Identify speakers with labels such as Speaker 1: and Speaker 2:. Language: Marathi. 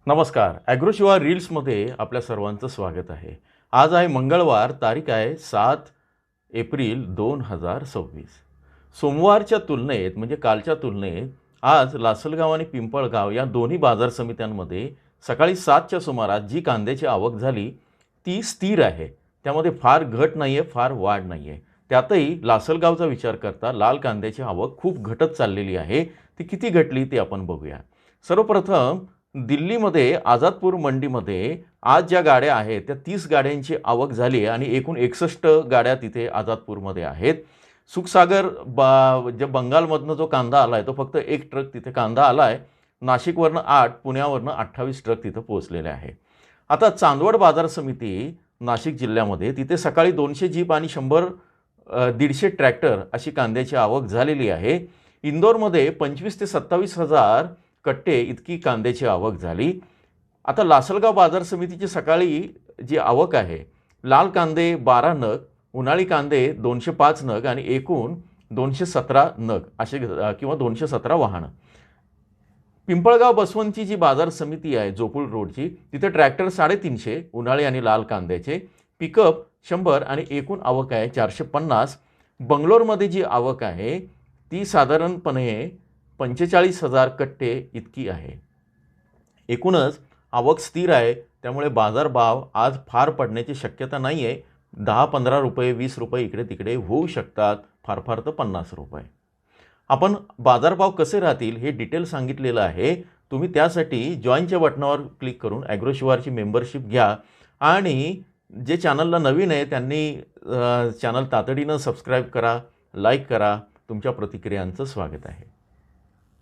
Speaker 1: नमस्कार. ॲग्रोशिवा रील्समध्ये आपल्या सर्वांचं स्वागत आहे. आज आहे मंगळवार, तारीख आहे 7 एप्रिल 2026. सोमवारच्या तुलनेत म्हणजे कालच्या तुलनेत आज लासलगाव आणि पिंपळगाव या दोन्ही बाजार समित्यांमध्ये सकाळी 7च्या सुमारास जी कांद्याची आवक झाली ती स्थिर आहे. त्यामध्ये फार घट नाही आहे, फार वाढ नाही आहे. त्यातही लासलगावचा विचार करता लाल कांद्याची आवक खूप घटत चाललेली आहे. ती किती घटली ते आपण बघूया. सर्वप्रथम दिल्लीमध्ये आझादपूर मंडीमध्ये आज ज्या गाड्या आहेत त्या 30 गाड्यांची आवक झाली आहे आणि एकूण 61 गाड्या तिथे आझादपूरमध्ये आहेत. सुखसागर जे बंगालमधनं जो कांदा आला आहे तो फक्त एक ट्रक तिथे कांदा आला आहे. नाशिकवरनं 8, पुण्यावरनं 28 ट्रक तिथं पोहोचलेले आहे. आता चांदवड बाजार समिती नाशिक जिल्ह्यामध्ये तिथे सकाळी 200 जीप आणि 100-150 ट्रॅक्टर अशी कांद्याची आवक झालेली आहे. इंदोरमध्ये 25 ते 27 हजार कट्टे इतकी कांद्याची आवक झाली. आता लासलगाव बाजार समितीची सकाळी जी आवक आहे, लाल कांदे 12 नग, उन्हाळी कांदे 205 नग आणि एकूण 217 नग असे किंवा 217 वाहनं. पिंपळगाव बसवंतची जी बाजार समिती आहे जोपूल रोडची, तिथे ट्रॅक्टर 350 उन्हाळी आणि लाल कांद्याचे, पिकअप 100 आणि एकूण आवक आहे 450. बंगलोरमध्ये जी आवक आहे ती साधारणपणे 45,000 कट्टे इतकी आहे. एकूणच आवक स्थिर आहे, त्यामुळे बाजारभाव आज फार पडण्याची शक्यता नाही आहे. 10-15 रुपये, 20 रुपये इकडे तिकडे होऊ शकतात, फार फार तर 50 रुपये. आपण बाजारभाव कसे राहतील हे डिटेल सांगितलेलं आहे. तुम्ही त्यासाठी जॉईनच्या बटनावर क्लिक करून ॲग्रोशिवारची मेंबरशिप घ्या आणि जे चॅनलला नवीन आहे त्यांनी चॅनल तातडीनं सबस्क्राईब करा, लाईक करा. तुमच्या प्रतिक्रियांचं स्वागत आहे.